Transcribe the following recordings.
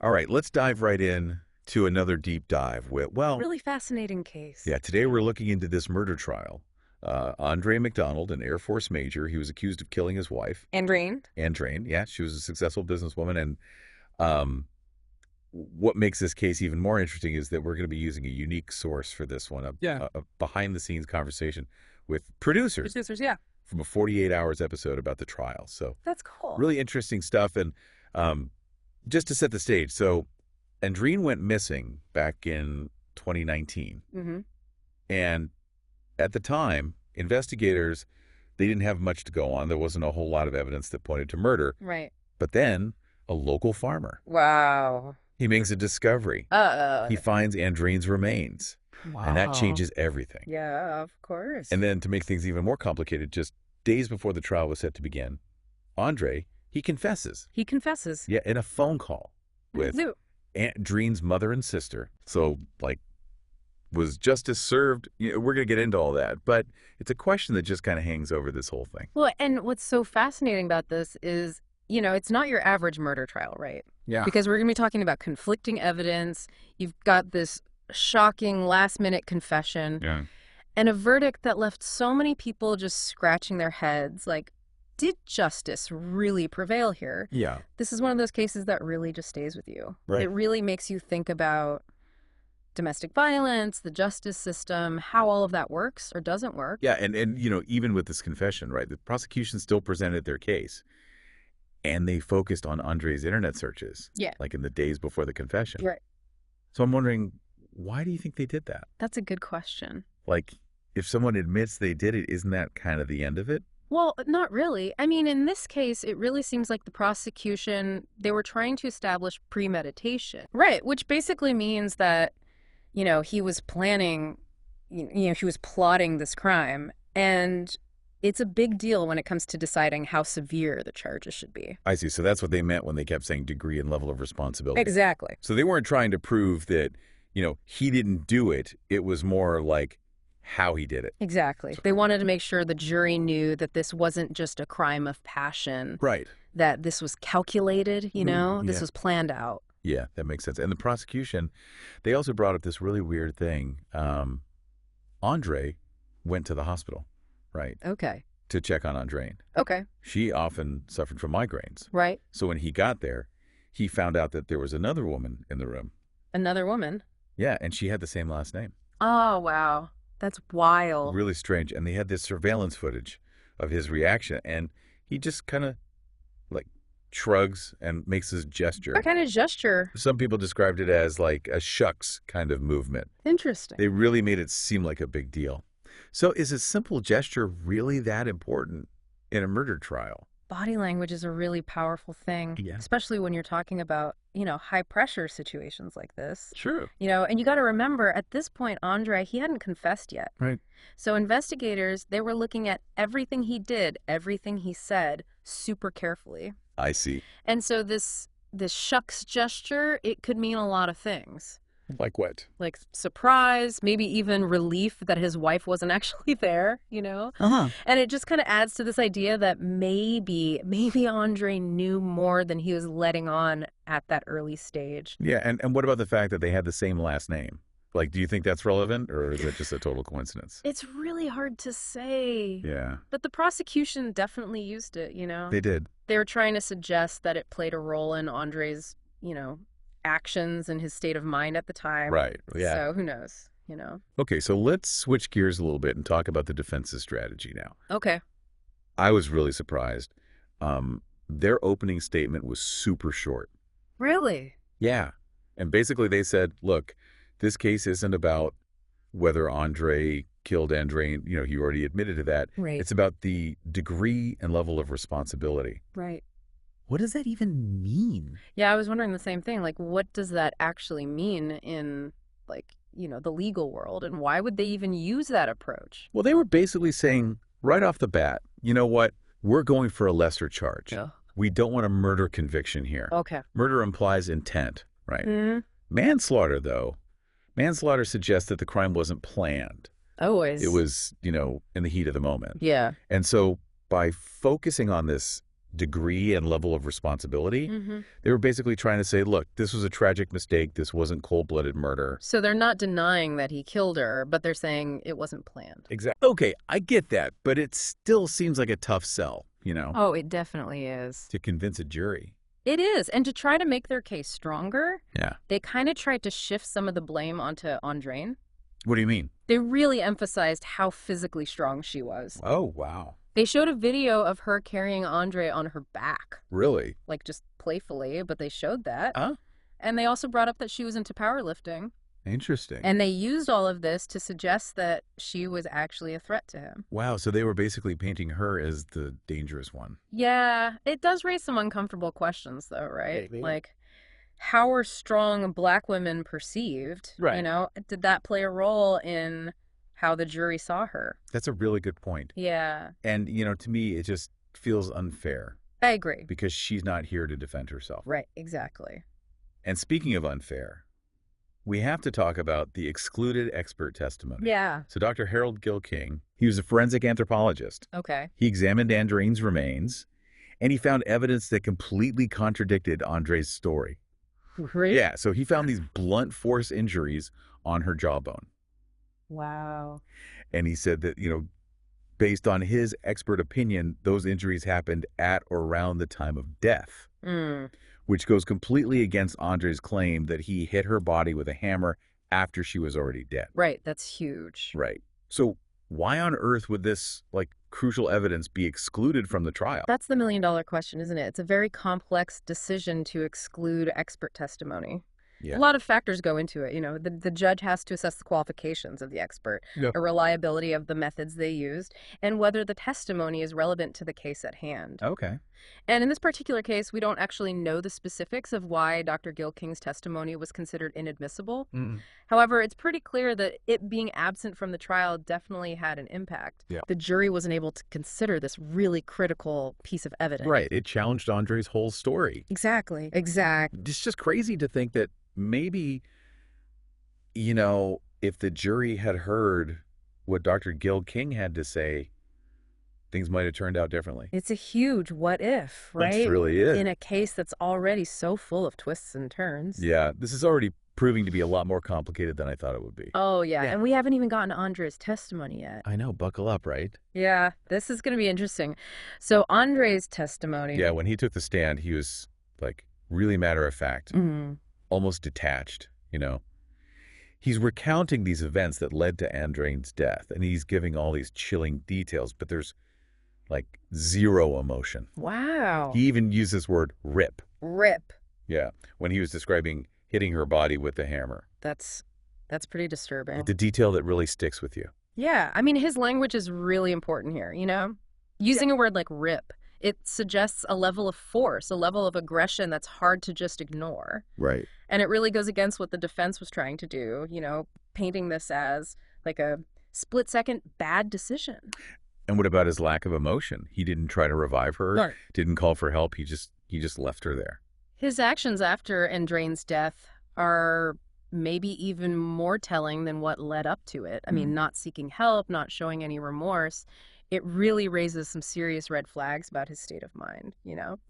All right, let's dive right in to another deep dive with, well, Really fascinating case. yeah, today we're looking into this murder trial. Andre McDonald, an Air Force major, he was accused of killing his wife, And drained. Andrain. Yeah, she was a successful businesswoman. And um, what makes this case even more interesting is that we're going to be using a unique source for this one, Yeah. a behind-the-scenes conversation with producers Producers, yeah. from a 48 hours episode about the trial. So That's cool. really interesting stuff. And um, just to set the stage, so Andreen went missing back in 2019. Mm-hmm. And at the time, investigators, they didn't have much to go on. There wasn't a whole lot of evidence that pointed to murder. Right. But then a local farmer, Wow. he makes a discovery. He finds Andreen's remains. Wow. And that changes everything. Yeah, of course. And then to make things even more complicated, just days before the trial was set to begin, Andre, he confesses. He confesses. Yeah, in a phone call with Zoo. Andreen's mother and sister. So, like, was justice served? You know, we're going to get into all that. But it's a question that just kind of hangs over this whole thing. Well, and what's so fascinating about this is, it's not your average murder trial, right? Yeah. Because we're going to be talking about conflicting evidence. You've got this shocking last-minute confession. Yeah. And a verdict that left so many people just scratching their heads, like, did justice really prevail here? Yeah. This is one of those cases that really just stays with you. Right. It really makes you think about domestic violence, the justice system, how all of that works or doesn't work. Yeah, and even with this confession, right, the prosecution still presented their case. And they focused on Andre's internet searches. Yeah. Like in the days before the confession. Right. So I'm wondering, why do you think they did that? That's a good question. Like, if someone admits they did it, isn't that kind of the end of it? Well, not really. I mean, in this case, it really seems like the prosecution, they were trying to establish premeditation. Right, which basically means that, he was planning, he was plotting this crime. And it's a big deal when it comes to deciding how severe the charges should be. I see. So that's what they meant when they kept saying degree and level of responsibility. Exactly. So they weren't trying to prove that, he didn't do it. It was more like how he did it. Exactly. They wanted to make sure the jury knew that this wasn't just a crime of passion. Right. That this was calculated, This was planned out. Yeah, that makes sense. And the prosecution, they also brought up this really weird thing. Andre went to the hospital, right? Okay. To check on Andreen. Okay. She often suffered from migraines. Right. So when he got there, he found out that there was another woman in the room. Another woman? Yeah, and she had the same last name. Oh, wow. That's wild. Really strange. And they had this surveillance footage of his reaction, and he just kind of, like, shrugs and makes this gesture. What kind of gesture? Some people described it as, like, a shucks kind of movement. Interesting. They really made it seem like a big deal. So is a simple gesture really that important in a murder trial? Body language is a really powerful thing, Yeah. especially when you're talking about, high pressure situations like this. Sure. And you got to remember at this point, Andre, he hadn't confessed yet. Right. So investigators, they were looking at everything he did, everything he said super carefully. I see. And so this shucks gesture, it could mean a lot of things. Like what? Like surprise, maybe even relief that his wife wasn't actually there, Uh-huh. And it just kind of adds to this idea that maybe Andre knew more than he was letting on at that early stage. Yeah, and what about the fact that they had the same last name? Like, do you think that's relevant, or is it just a total coincidence? It's really hard to say. Yeah. But the prosecution definitely used it, They did. They were trying to suggest that it played a role in Andre's, actions and his state of mind at the time. Right. Yeah. So who knows, Okay, so let's switch gears a little bit and talk about the defense's strategy now. Okay. I was really surprised. Their opening statement was super short. Really? Yeah. And basically they said, look, this case isn't about whether Andre killed Andreen. He already admitted to that. Right. It's about the degree and level of responsibility. Right. What does that even mean? Yeah, I was wondering the same thing. Like, what does that actually mean in, the legal world? And why would they even use that approach? Well, they were basically saying right off the bat, you know what? We're going for a lesser charge. Yeah. We don't want a murder conviction here. Okay. Murder implies intent, right? Mm-hmm. Manslaughter, though, suggests that the crime wasn't planned. Always. It was, in the heat of the moment. Yeah. And so by focusing on this degree and level of responsibility. Mm-hmm. They were basically trying to say, look, this was a tragic mistake. This wasn't cold-blooded murder. So they're not denying that he killed her, but they're saying it wasn't planned. Exactly. Okay, I get that, but it still seems like a tough sell, Oh, it definitely is. to convince a jury. It is. And to try to make their case stronger, Yeah. they kind of tried to shift some of the blame onto Andraine. What do you mean? They really emphasized how physically strong she was. Oh, wow. They showed a video of her carrying Andre on her back, Really? like just playfully, but they showed that. Huh? And they also brought up that she was into powerlifting. Interesting. And they used all of this to suggest that she was actually a threat to him. Wow, so they were basically painting her as the dangerous one. Yeah, it does raise some uncomfortable questions, though, right? Maybe. Like, how are strong black women perceived? Right. Did that play a role in how the jury saw her? That's a really good point. Yeah, And, to me, it just feels unfair I agree. because she's not here to defend herself. Right, exactly. And speaking of unfair, we have to talk about the excluded expert testimony. Yeah. So Dr. Harold Gill King, he was a forensic anthropologist. Okay. He examined Andraine's remains, and he found evidence that completely contradicted Andre's story. Really? Yeah, so he found these blunt force injuries on her jawbone. Wow. And he said that, based on his expert opinion, those injuries happened at or around the time of death, which goes completely against Andre's claim that he hit her body with a hammer after she was already dead. Right, that's huge. Right. So why on earth would this, crucial evidence be excluded from the trial? That's the million-dollar question, isn't it? It's a very complex decision to exclude expert testimony. Yeah. A lot of factors go into it. The judge has to assess the qualifications of the expert, Yeah. the reliability of the methods they used, and whether the testimony is relevant to the case at hand. Okay. And in this particular case, we don't actually know the specifics of why Dr. Gill King's testimony was considered inadmissible. However, it's pretty clear that it being absent from the trial definitely had an impact. Yeah. The jury wasn't able to consider this really critical piece of evidence. Right. It challenged Andre's whole story. Exactly. It's just crazy to think that maybe, if the jury had heard what Dr. Gill King had to say, things might have turned out differently. It's a huge what if, right? It really is. In a case that's already so full of twists and turns. Yeah, this is already proving to be a lot more complicated than I thought it would be. Oh, yeah. And we haven't even gotten to Andre's testimony yet. I know, buckle up, right? Yeah, this is going to be interesting. So Andre's testimony. Yeah, when he took the stand, he was really matter of fact, almost detached, He's recounting these events that led to Andraine's death, and he's giving all these chilling details, but there's zero emotion. Wow. He even used this word rip. Rip. Yeah, when he was describing hitting her body with the hammer. That's pretty disturbing. The detail that really sticks with you. Yeah, I mean, his language is really important here, Using a word like rip, it suggests a level of force, a level of aggression that's hard to just ignore. Right. And it really goes against what the defense was trying to do, painting this as a split-second bad decision. And what about his lack of emotion? He didn't try to revive her, Right. Didn't call for help. He just left her there. His actions after Andraine's death are maybe even more telling than what led up to it. I mean, not seeking help, not showing any remorse. It really raises some serious red flags about his state of mind,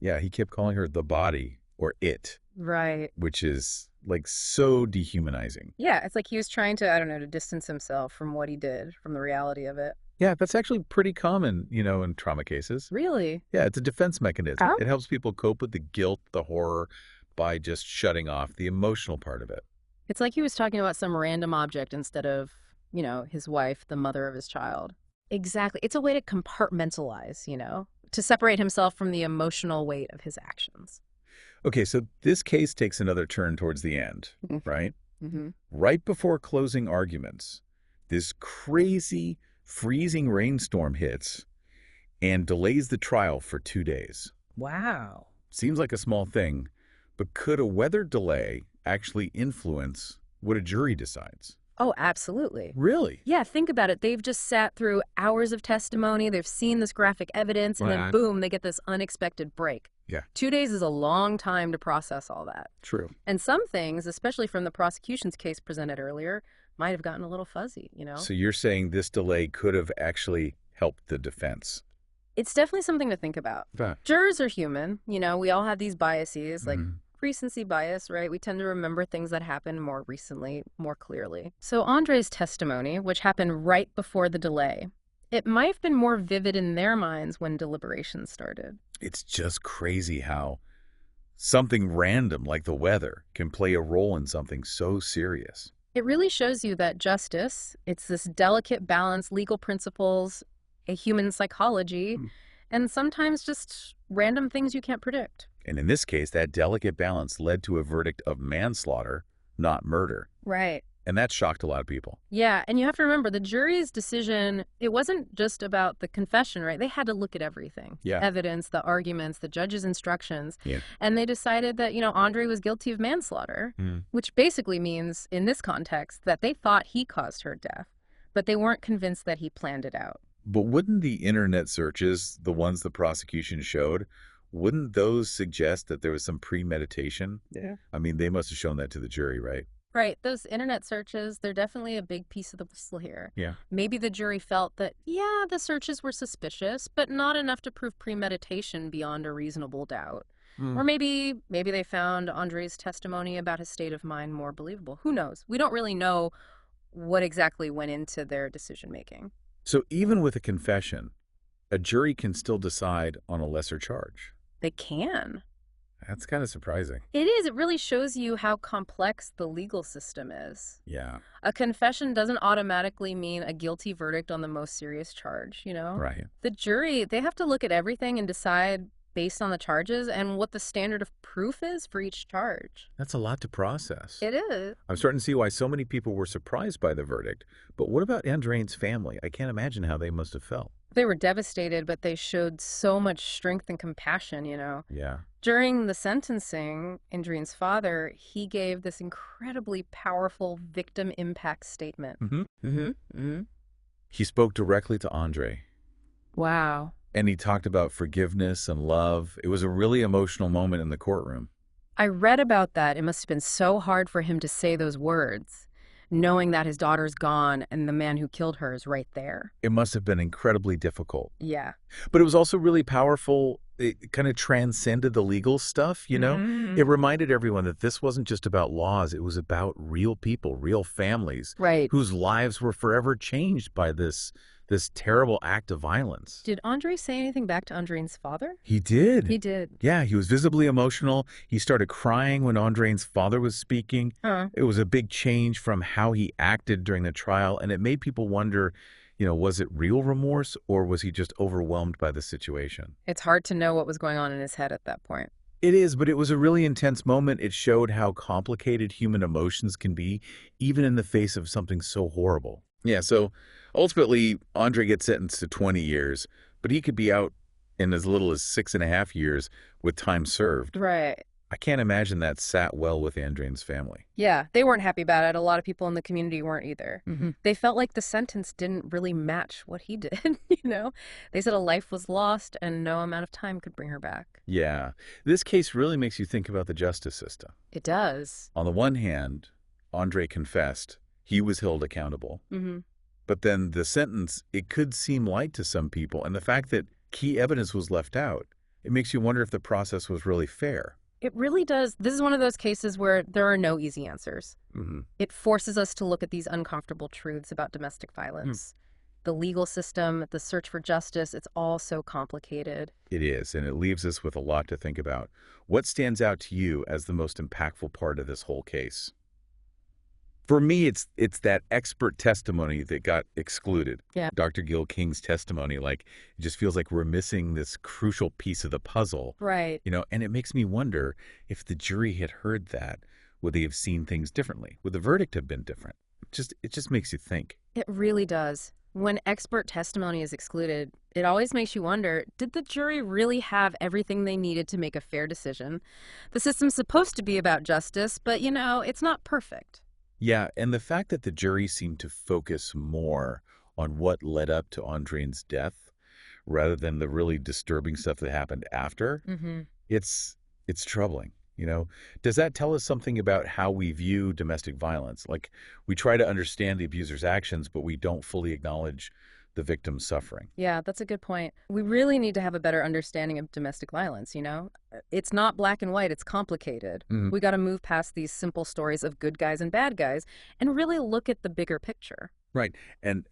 Yeah, he kept calling her the body or it. Right. Which is so dehumanizing. Yeah, it's like he was trying to, to distance himself from what he did, from the reality of it. Yeah, that's actually pretty common, in trauma cases. Really? Yeah, it's a defense mechanism. Oh. It helps people cope with the guilt, the horror, by just shutting off the emotional part of it. It's like he was talking about some random object instead of, his wife, the mother of his child. Exactly. It's a way to compartmentalize, to separate himself from the emotional weight of his actions. Okay, so this case takes another turn towards the end, right? Mm-hmm. Right before closing arguments, this crazy, freezing rainstorm hits and delays the trial for 2 days. Wow. Seems like a small thing, but could a weather delay actually influence what a jury decides? Oh, absolutely. Really? Yeah, think about it. They've just sat through hours of testimony. They've seen this graphic evidence, and then boom, they get this unexpected break. Yeah. 2 days is a long time to process all that. True. And some things, especially from the prosecution's case presented earlier, might have gotten a little fuzzy, So you're saying this delay could have actually helped the defense? It's definitely something to think about. Yeah. Jurors are human. We all have these biases, like Mhm. recency bias, right? We tend to remember things that happened more recently, more clearly. So Andre's testimony, which happened right before the delay, it might have been more vivid in their minds when deliberations started. It's just crazy how something random like the weather can play a role in something so serious. It really shows you that justice, it's this delicate balance, legal principles, a human psychology, Hmm. and sometimes just random things you can't predict. And in this case, that delicate balance led to a verdict of manslaughter, not murder. Right. And that shocked a lot of people. Yeah, and you have to remember the jury's decision, it wasn't just about the confession, right? They had to look at everything. Yeah. Evidence, the arguments, the judge's instructions. Yeah. And they decided that, Andre was guilty of manslaughter, Mm. which basically means, in this context, that they thought he caused her death, but they weren't convinced that he planned it out. But wouldn't the internet searches, the ones the prosecution showed, wouldn't those suggest that there was some premeditation? Yeah. I mean, they must have shown that to the jury, right? Right. Those internet searches, they're definitely a big piece of the puzzle here. Yeah. Maybe the jury felt that, yeah, the searches were suspicious, but not enough to prove premeditation beyond a reasonable doubt. Or maybe they found Andre's testimony about his state of mind more believable. Who knows? We don't really know what exactly went into their decision-making. So even with a confession, a jury can still decide on a lesser charge. They can. That's kind of surprising. It is. It really shows you how complex the legal system is. Yeah. A confession doesn't automatically mean a guilty verdict on the most serious charge, Right. The jury, they have to look at everything and decide based on the charges and what the standard of proof is for each charge. That's a lot to process. It is. I'm starting to see why so many people were surprised by the verdict. But what about Andrain's family? I can't imagine how they must have felt. They were devastated, but they showed so much strength and compassion, Yeah. During the sentencing, Andrine's father, he gave this incredibly powerful victim impact statement. He spoke directly to Andre. Wow. And he talked about forgiveness and love. It was a really emotional moment in the courtroom. I read about that. It must have been so hard for him to say those words, knowing that his daughter's gone and the man who killed her is right there. It must have been incredibly difficult. Yeah. But it was also really powerful. It kind of transcended the legal stuff, It reminded everyone that this wasn't just about laws. It was about real people, real families. Right. Whose lives were forever changed by this terrible act of violence. Did Andre say anything back to Andrine's father? He did. He did. Yeah, he was visibly emotional. He started crying when Andrine's father was speaking. It was a big change from how he acted during the trial, and it made people wonder, was it real remorse or was he just overwhelmed by the situation? It's hard to know what was going on in his head at that point. It is, but it was a really intense moment. It showed how complicated human emotions can be, even in the face of something so horrible. Yeah, so ultimately, Andre gets sentenced to 20 years, but he could be out in as little as 6.5 years with time served. Right. I can't imagine that sat well with Andrine's family. Yeah, they weren't happy about it. A lot of people in the community weren't either. They felt like the sentence didn't really match what he did, They said a life was lost and no amount of time could bring her back. Yeah, this case really makes you think about the justice system. It does. On the one hand, Andre confessed. He was held accountable. But then the sentence, it could seem light to some people. And the fact that key evidence was left out, it makes you wonder if the process was really fair. It really does. This is one of those cases where there are no easy answers. It forces us to look at these uncomfortable truths about domestic violence. The legal system, the search for justice, it's all so complicated. It is, and it leaves us with a lot to think about. What stands out to you as the most impactful part of this whole case? For me, it's that expert testimony that got excluded. Yeah. Dr. Gil King's testimony, it just feels like we're missing this crucial piece of the puzzle. Right. And it makes me wonder if the jury had heard that, would they have seen things differently? Would the verdict have been different? It just makes you think. It really does. When expert testimony is excluded, it always makes you wonder, did the jury really have everything they needed to make a fair decision? The system's supposed to be about justice, but, it's not perfect. Yeah, and the fact that the jury seemed to focus more on what led up to Andrine's death rather than the really disturbing stuff that happened after, it's troubling. Does that tell us something about how we view domestic violence? We try to understand the abuser's actions, but we don't fully acknowledge the victim's suffering. Yeah, that's a good point. We really need to have a better understanding of domestic violence, you know? It's not black and white, it's complicated. Mhm. We got to move past these simple stories of good guys and bad guys and really look at the bigger picture. Right. And,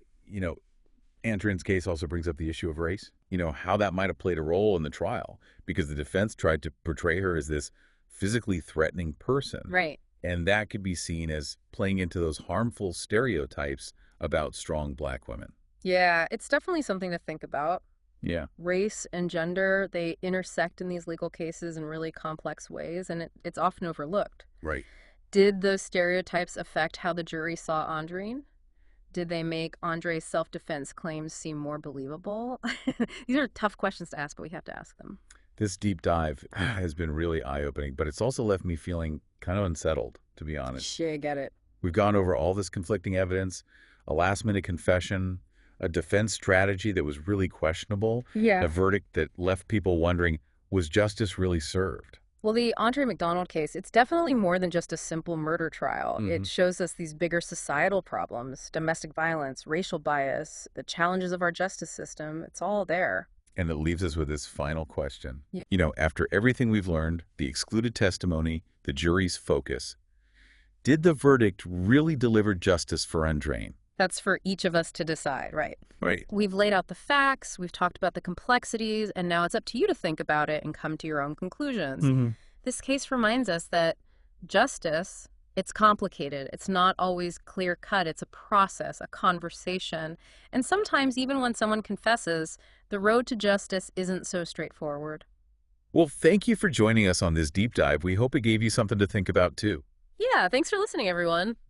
Andrin's case also brings up the issue of race, how that might have played a role in the trial, because the defense tried to portray her as this physically threatening person. Right. And that could be seen as playing into those harmful stereotypes about strong black women. Yeah, it's definitely something to think about. Yeah. Race and gender, they intersect in these legal cases in really complex ways, and it's often overlooked. Right. Did those stereotypes affect how the jury saw Andreen? Did they make Andre's self-defense claims seem more believable? These are tough questions to ask, but we have to ask them. This deep dive has been really eye-opening, but it's also left me feeling kind of unsettled, to be honest. Sure, get it. We've gone over all this conflicting evidence, a last-minute confession, a defense strategy that was really questionable, Yeah. a verdict that left people wondering, was justice really served? Well, the Andre McDonald case, it's definitely more than just a simple murder trial. Mhm. It shows us these bigger societal problems, domestic violence, racial bias, the challenges of our justice system. It's all there. And it leaves us with this final question. Yeah. After everything we've learned, the excluded testimony, the jury's focus, did the verdict really deliver justice for Andrain? That's for each of us to decide, right? Right. We've laid out the facts, we've talked about the complexities, and now it's up to you to think about it and come to your own conclusions. Mhm. This case reminds us that justice, it's complicated. It's not always clear-cut. It's a process, a conversation. And sometimes, even when someone confesses, the road to justice isn't so straightforward. Well, thank you for joining us on this deep dive. We hope it gave you something to think about, too. Yeah, thanks for listening, everyone.